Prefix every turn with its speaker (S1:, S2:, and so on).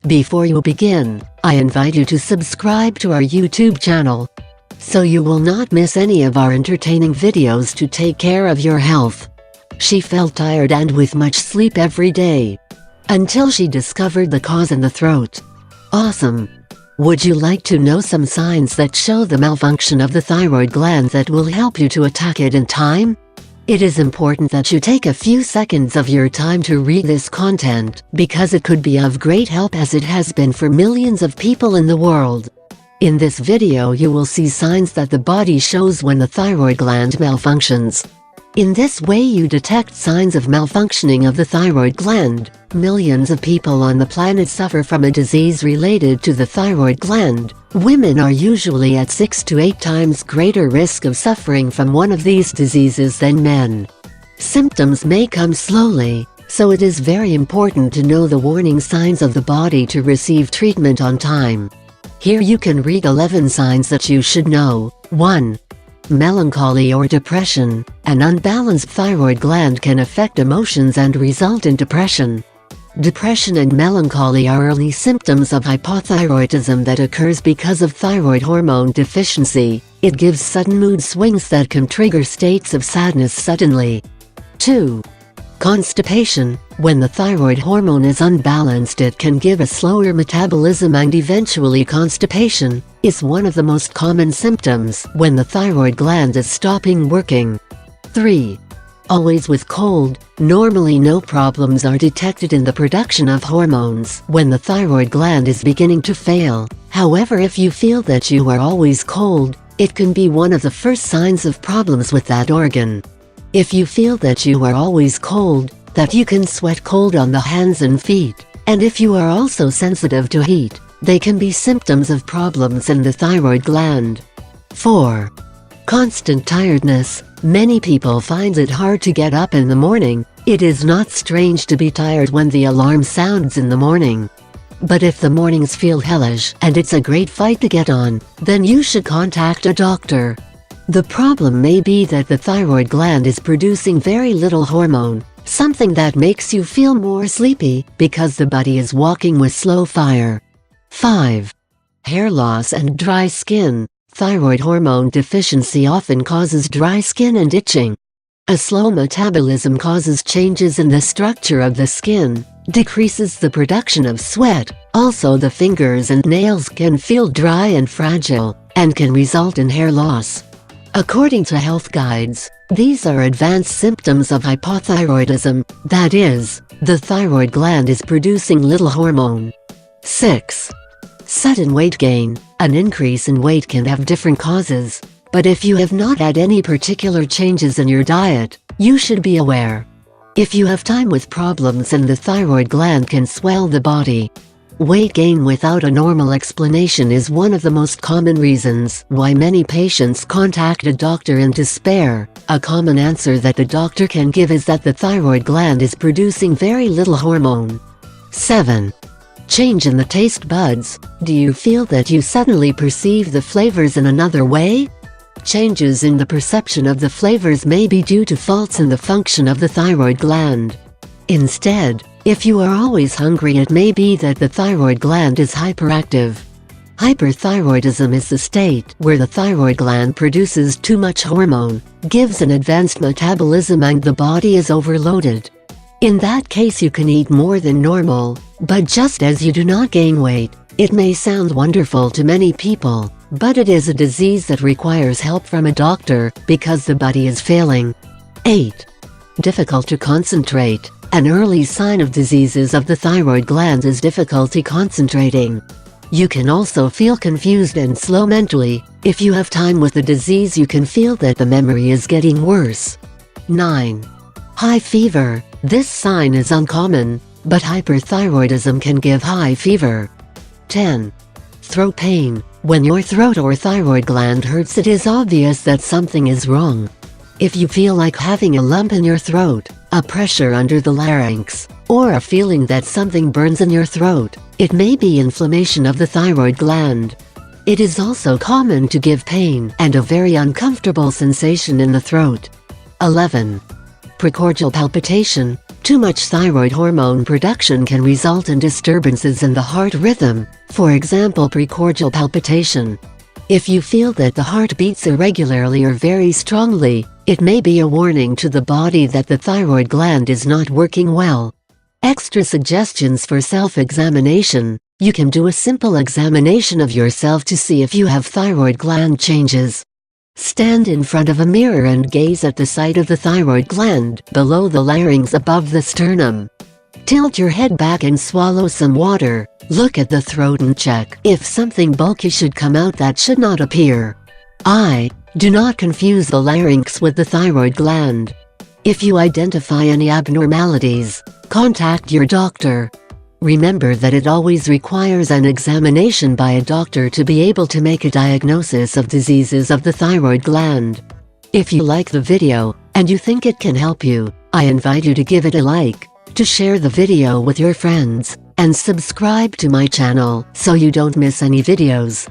S1: Before you begin, I invite you to subscribe to our YouTube channel, so you will not miss any of our entertaining videos to take care of your health. She felt tired and with much sleep every day, until she discovered the cause in the throat. Awesome! Would you like to know some signs that show the malfunction of the thyroid gland that will help you to attack it in time? It is important that you take a few seconds of your time to read this content, because it could be of great help as it has been for millions of people in the world. In this video you will see signs that the body shows when the thyroid gland malfunctions. In this way you detect signs of malfunctioning of the thyroid gland. Millions of people on the planet suffer from a disease related to the thyroid gland. Women are usually at 6 to 8 times greater risk of suffering from one of these diseases than men. Symptoms may come slowly, so it is very important to know the warning signs of the body to receive treatment on time. Here you can read 11 signs that you should know. 1. Melancholy or depression. An unbalanced thyroid gland can affect emotions and result in depression. Depression and melancholy are early symptoms of hypothyroidism that occurs because of thyroid hormone deficiency. It gives sudden mood swings that can trigger states of sadness suddenly. 2. Constipation. When the thyroid hormone is unbalanced, it can give a slower metabolism, and eventually constipation is one of the most common symptoms when the thyroid gland is stopping working. 3. Always with cold. Normally no problems are detected in the production of hormones when the thyroid gland is beginning to fail. However, if you feel that you are always cold, it can be one of the first signs of problems with that organ. If you feel that you are always cold, that you can sweat cold on the hands and feet, and if you are also sensitive to heat, they can be symptoms of problems in the thyroid gland. 4. Constant tiredness. Many people find it hard to get up in the morning. It is not strange to be tired when the alarm sounds in the morning. But if the mornings feel hellish and it's a great fight to get on, then you should contact a doctor. The problem may be that the thyroid gland is producing very little hormone, something that makes you feel more sleepy, because the body is walking with slow fire. 5. Hair loss and dry skin. Thyroid hormone deficiency often causes dry skin and itching. A slow metabolism causes changes in the structure of the skin, decreases the production of sweat. Also, the fingers and nails can feel dry and fragile, and can result in hair loss. According to health guides, these are advanced symptoms of hypothyroidism, that is, the thyroid gland is producing little hormone. 6. Sudden weight gain. An increase in weight can have different causes, but if you have not had any particular changes in your diet, you should be aware. If you have time with problems and the thyroid gland can swell the body. Weight gain without a normal explanation is one of the most common reasons why many patients contact a doctor in despair. A common answer that the doctor can give is that the thyroid gland is producing very little hormone. 7. Change in the taste buds. Do you feel that you suddenly perceive the flavors in another way? Changes in the perception of the flavors may be due to faults in the function of the thyroid gland. Instead, if you are always hungry, it may be that the thyroid gland is hyperactive. Hyperthyroidism is the state where the thyroid gland produces too much hormone, gives an advanced metabolism, and the body is overloaded. In that case you can eat more than normal, but just as you do not gain weight. It may sound wonderful to many people, but it is a disease that requires help from a doctor, because the body is failing. 8. Difficult to concentrate. An early sign of diseases of the thyroid gland is difficulty concentrating. You can also feel confused and slow mentally. If you have time with the disease, you can feel that the memory is getting worse. 9. High fever. This sign is uncommon, but hyperthyroidism can give high fever. 10. Throat pain. When your throat or thyroid gland hurts, it is obvious that something is wrong. If you feel like having a lump in your throat, a pressure under the larynx, or a feeling that something burns in your throat, it may be inflammation of the thyroid gland. It is also common to give pain and a very uncomfortable sensation in the throat. 11. Precordial palpitation. Too much thyroid hormone production can result in disturbances in the heart rhythm, for example precordial palpitation. If you feel that the heart beats irregularly or very strongly, it may be a warning to the body that the thyroid gland is not working well. Extra suggestions for self-examination. You can do a simple examination of yourself to see if you have thyroid gland changes. Stand in front of a mirror and gaze at the site of the thyroid gland, below the larynx above the sternum. Tilt your head back and swallow some water. Look at the throat and check if something bulky should come out that should not appear. Do not confuse the larynx with the thyroid gland. If you identify any abnormalities, contact your doctor. Remember that it always requires an examination by a doctor to be able to make a diagnosis of diseases of the thyroid gland. If you like the video, and you think it can help you, I invite you to give it a like, to share the video with your friends, and subscribe to my channel so you don't miss any videos.